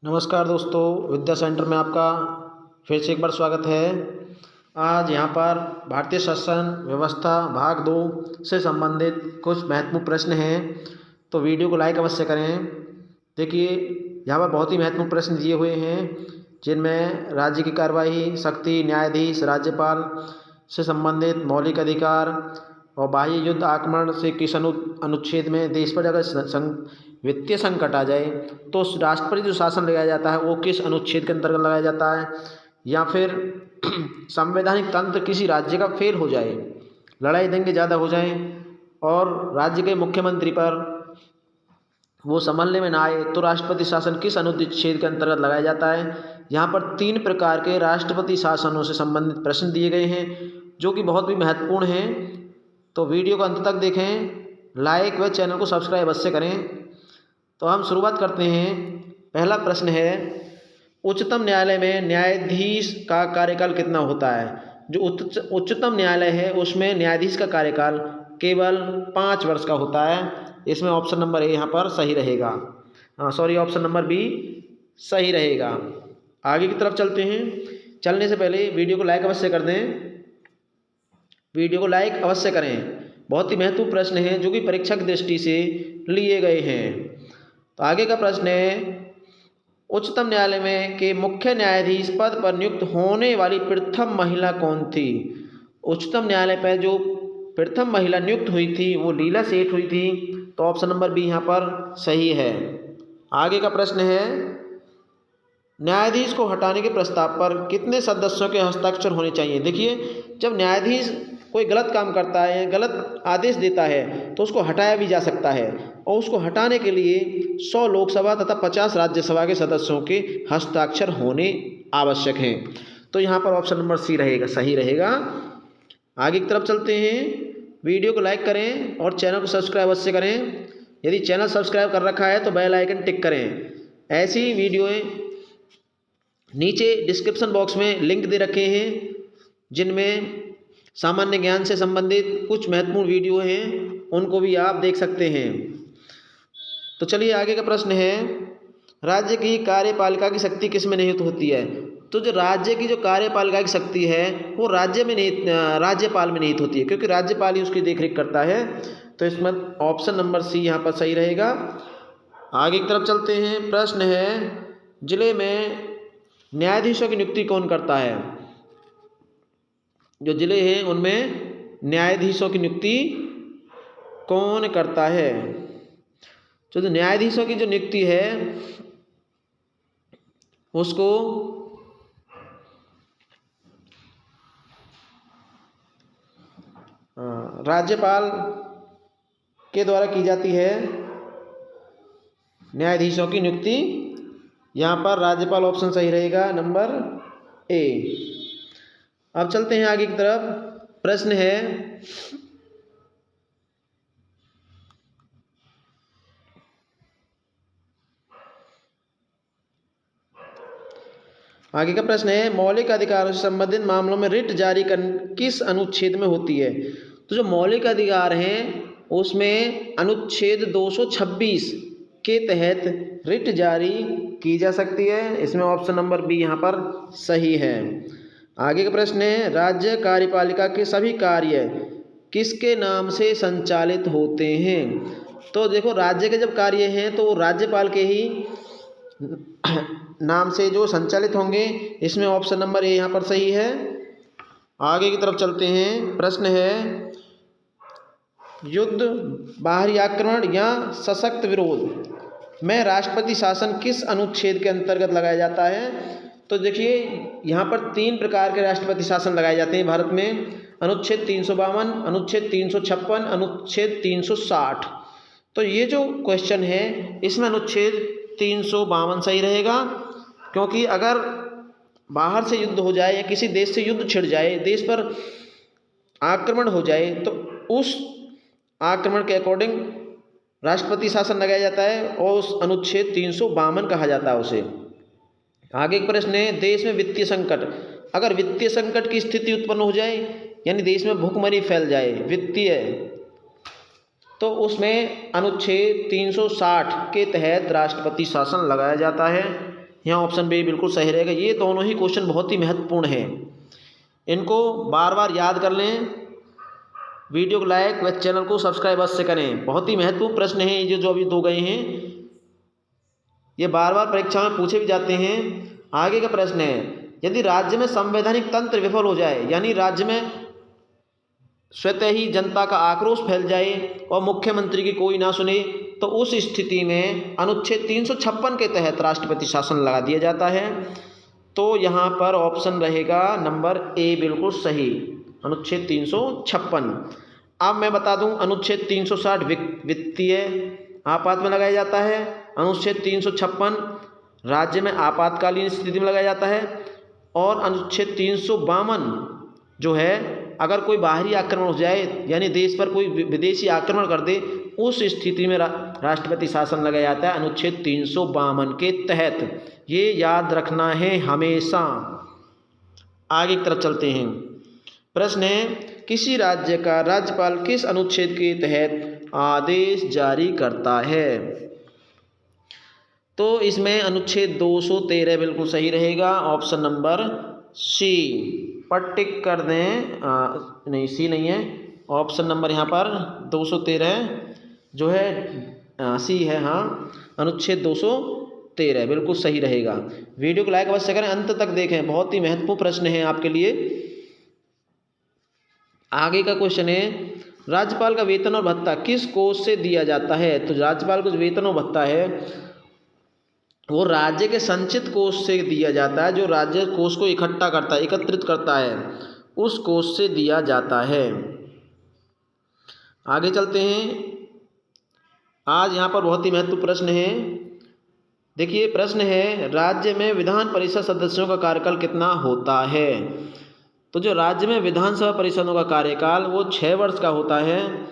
नमस्कार दोस्तों, विद्या सेंटर में आपका फिर से एक बार स्वागत है। आज यहाँ पर भारतीय शासन व्यवस्था भाग 2 से संबंधित कुछ महत्वपूर्ण प्रश्न हैं, तो वीडियो को लाइक अवश्य करें। देखिए, यहाँ पर बहुत ही महत्वपूर्ण प्रश्न दिए हुए हैं, जिनमें राज्य की कार्यवाही शक्ति, न्यायाधीश, राज्यपाल से संबंधित मौलिक अधिकार और बाह्य युद्ध आक्रमण से किस अनुच्छेद में देश पर अगर वित्तीय संकट आ जाए तो उस राष्ट्रपति जो शासन लगाया जाता है वो किस अनुच्छेद के अंतर्गत लगाया जाता है, या फिर संवैधानिक तंत्र किसी राज्य का फेल हो जाए, लड़ाई दंगे ज़्यादा हो जाएं और राज्य के मुख्यमंत्री पर वो संभलने में ना आए तो राष्ट्रपति शासन किस अनुच्छेद के अंतर्गत लगाया जाता है। यहाँ पर 3 प्रकार के राष्ट्रपति शासनों से संबंधित प्रश्न दिए गए हैं जो कि बहुत भी महत्वपूर्ण हैं, तो वीडियो को अंत तक देखें, लाइक व चैनल को सब्सक्राइब अवश्य करें। तो हम शुरुआत करते हैं। पहला प्रश्न है, उच्चतम न्यायालय में न्यायाधीश का कार्यकाल कितना होता है। जो उच्चतम न्यायालय है उसमें न्यायाधीश का कार्यकाल केवल 5 वर्ष का होता है। इसमें ऑप्शन नंबर ए यहाँ पर सही रहेगा, ऑप्शन नंबर बी सही रहेगा। आगे की तरफ चलते हैं। चलने से पहले वीडियो को लाइक अवश्य कर दें, वीडियो को लाइक अवश्य करें। बहुत ही महत्वपूर्ण प्रश्न है जो कि परीक्षा की दृष्टि से लिए गए हैं। तो आगे का प्रश्न है, उच्चतम न्यायालय में के मुख्य न्यायाधीश पद पर नियुक्त होने वाली प्रथम महिला कौन थी। उच्चतम न्यायालय पर जो प्रथम महिला नियुक्त हुई थी वो लीला सेठ हुई थी, तो ऑप्शन नंबर बी यहाँ पर सही है। आगे का प्रश्न है, न्यायाधीश को हटाने के प्रस्ताव पर कितने सदस्यों के हस्ताक्षर होने चाहिए। देखिए, जब न्यायाधीश कोई गलत काम करता है, गलत आदेश देता है तो उसको हटाया भी जा सकता है, और उसको हटाने के लिए 100 लोकसभा तथा 50 राज्यसभा के सदस्यों के हस्ताक्षर होने आवश्यक हैं। तो यहाँ पर ऑप्शन नंबर सी रहेगा, सही रहेगा। आगे की तरफ चलते हैं। वीडियो को लाइक करें और चैनल को सब्सक्राइब अवश्य करें। यदि चैनल सब्सक्राइब कर रखा है तो बेल आइकन टिक करें। ऐसी वीडियो नीचे डिस्क्रिप्शन बॉक्स में लिंक दे रखे हैं, जिनमें सामान्य ज्ञान से संबंधित कुछ महत्वपूर्ण वीडियो हैं, उनको भी आप देख सकते हैं। तो चलिए, आगे का प्रश्न है, राज्य की कार्यपालिका की शक्ति किस में निहित होती है। तो जो राज्य की जो कार्यपालिका की शक्ति है वो राज्यपाल में निहित होती है, क्योंकि राज्यपाल ही उसकी देखरेख करता है। तो इसमें ऑप्शन नंबर सी यहाँ पर सही रहेगा। आगे की तरफ चलते हैं। प्रश्न है, जिले में न्यायाधीशों की नियुक्ति कौन करता है। जो जिले हैं उनमें न्यायाधीशों की नियुक्ति कौन करता है। जो न्यायाधीशों की जो नियुक्ति है उसको राज्यपाल के द्वारा की जाती है। न्यायाधीशों की नियुक्ति यहाँ पर राज्यपाल ऑप्शन सही रहेगा, नंबर ए। अब चलते हैं आगे की तरफ। प्रश्न है, आगे का प्रश्न है, मौलिक अधिकारों से संबंधित मामलों में रिट जारी किस अनुच्छेद में होती है। तो जो मौलिक अधिकार हैं उसमें अनुच्छेद 226 के तहत रिट जारी की जा सकती है। इसमें ऑप्शन नंबर बी यहाँ पर सही है। आगे का प्रश्न है, राज्य कार्यपालिका के सभी कार्य किसके नाम से संचालित होते हैं। तो देखो, राज्य के जब कार्य हैं तो राज्यपाल के ही नाम से जो संचालित होंगे। इसमें ऑप्शन नंबर ए यहाँ पर सही है। आगे की तरफ चलते हैं। प्रश्न है, युद्ध, बाहरी आक्रमण या सशक्त विरोध में राष्ट्रपति शासन किस अनुच्छेद के अंतर्गत लगाया जाता है। तो देखिए, यहाँ पर 3 प्रकार के राष्ट्रपति शासन लगाए जाते हैं भारत में, अनुच्छेद 352, अनुच्छेद 356, अनुच्छेद 360। तो ये जो क्वेश्चन है इसमें अनुच्छेद 352 सही रहेगा, क्योंकि अगर बाहर से युद्ध हो जाए या किसी देश से युद्ध छिड़ जाए, देश पर आक्रमण हो जाए, तो उस आक्रमण के अकॉर्डिंग राष्ट्रपति शासन लगाया जाता है और उस अनुच्छेद 352 कहा जाता है उसे। आगे एक प्रश्न है, देश में वित्तीय संकट, अगर वित्तीय संकट की स्थिति उत्पन्न हो जाए, यानी देश में भुखमरी फैल जाए वित्तीय, तो उसमें अनुच्छेद 360 के तहत राष्ट्रपति शासन लगाया जाता है। यहाँ ऑप्शन बी बिल्कुल सही रहेगा। ये दोनों ही क्वेश्चन बहुत ही महत्वपूर्ण है, इनको बार बार याद कर लें। वीडियो को लाइक व चैनल को सब्सक्राइब अवश्य करें। बहुत ही महत्वपूर्ण प्रश्न है ये जो अभी दो गए हैं, ये बार बार परीक्षा में पूछे भी जाते हैं। आगे का प्रश्न है, यदि राज्य में संवैधानिक तंत्र विफल हो जाए, यानी राज्य में स्वतः ही जनता का आक्रोश फैल जाए और मुख्यमंत्री की कोई ना सुने, तो उस स्थिति में अनुच्छेद 356 के तहत राष्ट्रपति शासन लगा दिया जाता है। तो यहाँ पर ऑप्शन रहेगा नंबर ए बिल्कुल सही, अनुच्छेद 356। अब मैं बता दूं, अनुच्छेद 360 वित्तीय आपात में लगाया जाता है, अनुच्छेद 356 राज्य में आपातकालीन स्थिति में लगाया जाता है, और अनुच्छेद 352 जो है अगर कोई बाहरी आक्रमण हो जाए, यानी देश पर कोई विदेशी आक्रमण कर दे, उस स्थिति में राष्ट्रपति शासन लगाया जाता है अनुच्छेद 352 के तहत। ये याद रखना है हमेशा। आगे की तरफ चलते हैं। प्रश्न है, किसी राज्य का राज्यपाल किस अनुच्छेद के तहत आदेश जारी करता है? तो इसमें अनुच्छेद 213 बिल्कुल सही रहेगा, ऑप्शन नंबर सी पर टिक कर दें। नहीं, सी नहीं है, ऑप्शन नंबर यहाँ पर 213 जो है सी है। हाँ, अनुच्छेद 213 बिल्कुल सही रहेगा। वीडियो को लाइक अवश्य करें, अंत तक देखें, बहुत ही महत्वपूर्ण प्रश्न है आपके लिए। आगे का क्वेश्चन है, राज्यपाल का वेतन और भत्ता किस कोष से दिया जाता है? तो राज्यपाल को जो वेतन और भत्ता है वो राज्य के संचित कोष से दिया जाता है, जो राज्य कोष को इकट्ठा करता है, एकत्रित करता है, उस कोष से दिया जाता है। आगे चलते हैं। आज यहाँ पर बहुत ही महत्वपूर्ण प्रश्न है। देखिए प्रश्न है, राज्य में विधान परिषद सदस्यों का कार्यकाल कितना होता है? तो जो राज्य में विधानसभा परिषदों का कार्यकाल वो 6 वर्ष का होता है।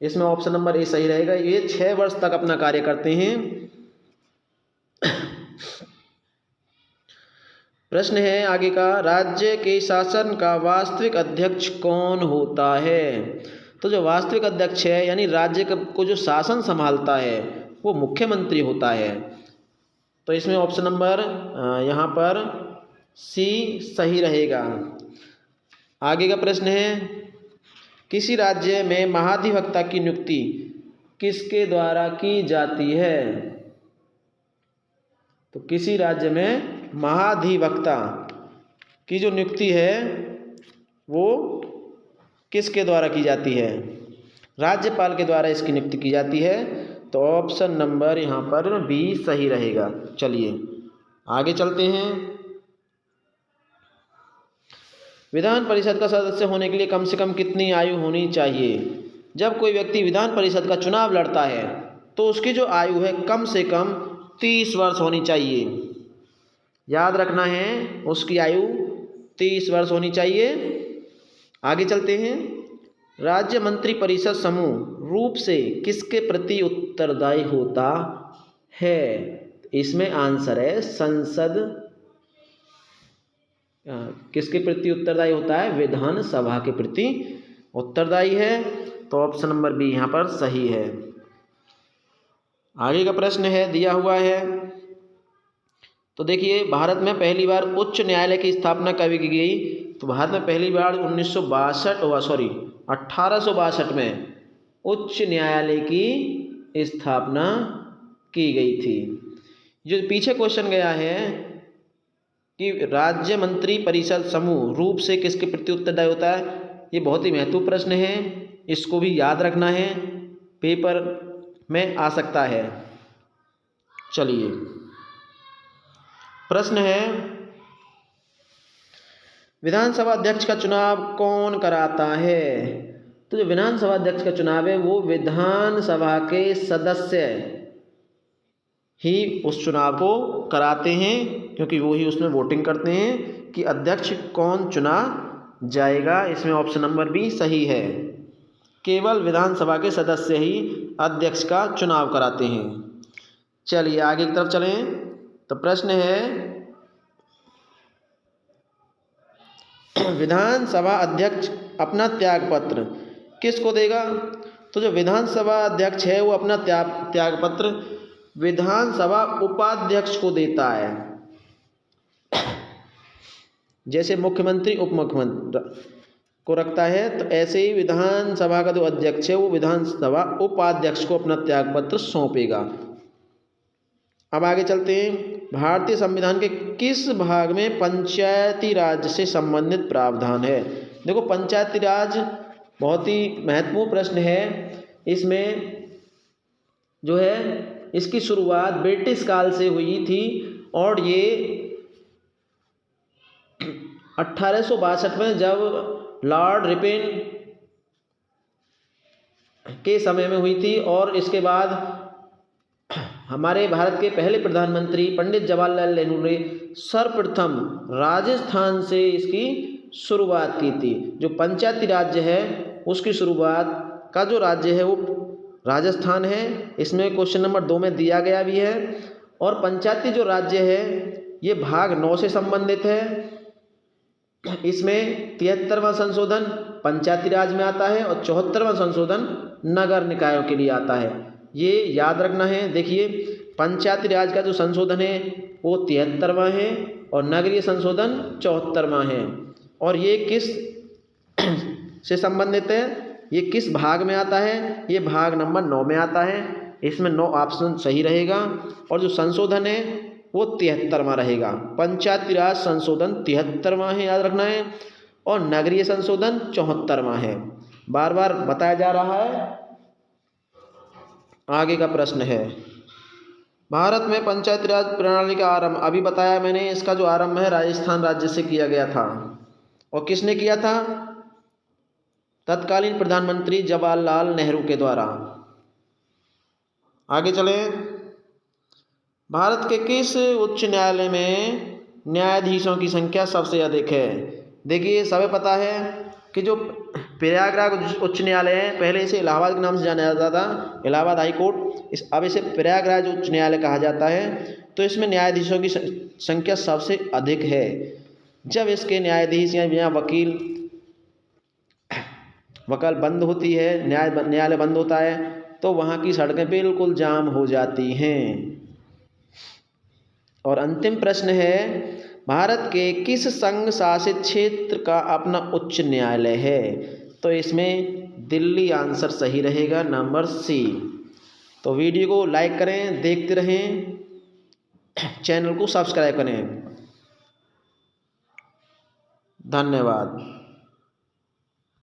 इसमें ऑप्शन नंबर ए सही रहेगा, ये 6 वर्ष तक अपना कार्य करते हैं। प्रश्न है आगे का, राज्य के शासन का वास्तविक अध्यक्ष कौन होता है? तो जो वास्तविक अध्यक्ष है, यानी राज्य को जो शासन संभालता है, वो मुख्यमंत्री होता है। तो इसमें ऑप्शन नंबर यहाँ पर सी सही रहेगा। आगे का प्रश्न है, किसी राज्य में महाधिवक्ता की नियुक्ति किसके द्वारा की जाती है? तो किसी राज्य में महाधिवक्ता की जो नियुक्ति है वो किसके द्वारा की जाती है? राज्यपाल के द्वारा इसकी नियुक्ति की जाती है। तो ऑप्शन नंबर यहाँ पर बी सही रहेगा। चलिए आगे चलते हैं। विधान परिषद का सदस्य होने के लिए कम से कम कितनी आयु होनी चाहिए? जब कोई व्यक्ति विधान परिषद का चुनाव लड़ता है तो उसकी जो आयु है कम से कम 30 वर्ष होनी चाहिए। याद रखना है, उसकी आयु 30 वर्ष होनी चाहिए। आगे चलते हैं। राज्य मंत्री परिषद समूह रूप से किसके प्रति उत्तरदायी होता है? इसमें आंसर है संसद। किसके प्रति उत्तरदायी होता है? विधानसभा के प्रति उत्तरदायी है। तो ऑप्शन नंबर बी यहाँ पर सही है। आगे का प्रश्न है दिया हुआ है, तो देखिए भारत में पहली बार उच्च न्यायालय की स्थापना कब की गई? तो भारत में पहली बार 1862 में उच्च न्यायालय की स्थापना की गई थी। जो पीछे क्वेश्चन गया है कि राज्य मंत्री परिषद समूह रूप से किसके प्रति उत्तरदायी होता है, ये बहुत ही महत्वपूर्ण प्रश्न है, इसको भी याद रखना है, पेपर में आ सकता है। चलिए प्रश्न है, विधानसभा अध्यक्ष का चुनाव कौन कराता है? तो जो विधानसभा अध्यक्ष का चुनाव है वो विधानसभा के सदस्य ही उस चुनाव को कराते हैं, क्योंकि वो ही उसमें वोटिंग करते हैं कि अध्यक्ष कौन चुना जाएगा। इसमें ऑप्शन नंबर बी सही है, केवल विधानसभा के सदस्य ही अध्यक्ष का चुनाव कराते हैं। चलिए आगे की तरफ चलें। तो प्रश्न है, विधानसभा अध्यक्ष अपना त्यागपत्र किसको देगा? तो जो विधानसभा अध्यक्ष है वो अपना त्यागपत्र विधानसभा उपाध्यक्ष को देता है। जैसे मुख्यमंत्री उप मुख्यमंत्री को रखता है, तो ऐसे ही विधानसभा का जो अध्यक्ष है वो विधानसभा उपाध्यक्ष को अपना त्यागपत्र सौंपेगा। अब आगे चलते हैं। भारतीय संविधान के किस भाग में पंचायती राज से संबंधित प्रावधान है? देखो, पंचायती राज बहुत ही महत्वपूर्ण प्रश्न है। इसमें जो है इसकी शुरुआत ब्रिटिश काल से हुई थी और ये 1862 में जब लॉर्ड रिपेन के समय में हुई थी, और इसके बाद हमारे भारत के पहले प्रधानमंत्री पंडित जवाहरलाल नेहरू ने सर्वप्रथम राजस्थान से इसकी शुरुआत की थी। जो पंचायती राज्य है उसकी शुरुआत का जो राज्य है वो राजस्थान है। इसमें क्वेश्चन नंबर 2 में दिया गया भी है। और पंचायती जो राज्य है ये भाग 9 से संबंधित है। इसमें 73वां संशोधन पंचायती राज में आता है और 74वां संशोधन नगर निकायों के लिए आता है। ये याद रखना है। देखिए, पंचायती राज का जो संशोधन है वो 73वां है और नगरीय संशोधन 74वां है। और ये किस से संबंधित है, ये किस भाग में आता है? ये भाग नंबर 9 में आता है। इसमें 9 ऑप्शन सही रहेगा। और जो संशोधन है वो 73वां रहेगा। पंचायती राज संशोधन 73वां है, याद रखना है, और नगरीय संशोधन 74वां है। बार बार बताया जा रहा है। आगे का प्रश्न है, भारत में पंचायती राज प्रणाली का आरंभ, अभी बताया मैंने, इसका जो आरंभ है राजस्थान राज्य से किया गया था। और किसने किया था? तत्कालीन प्रधानमंत्री जवाहरलाल नेहरू के द्वारा। आगे चलें। भारत के किस उच्च न्यायालय में न्यायाधीशों की संख्या सबसे अधिक है? देखिए, सभी पता है कि जो प्रयागराज उच्च न्यायालय है, पहले इसे इलाहाबाद के नाम से जाना जाता था, इलाहाबाद हाई कोर्ट, अब इसे प्रयागराज उच्च न्यायालय कहा जाता है। तो इसमें न्यायाधीशों की संख्या सबसे अधिक है। जब इसके न्यायाधीश या वकाल बंद होती है, न्यायालय बंद होता है, तो वहाँ की सड़कें बिल्कुल जाम हो जाती हैं। और अंतिम प्रश्न है, भारत के किस संघ शासित क्षेत्र का अपना उच्च न्यायालय है? तो इसमें दिल्ली आंसर सही रहेगा, नंबर सी। तो वीडियो को लाइक करें, देखते रहें, चैनल को सब्सक्राइब करें। धन्यवाद।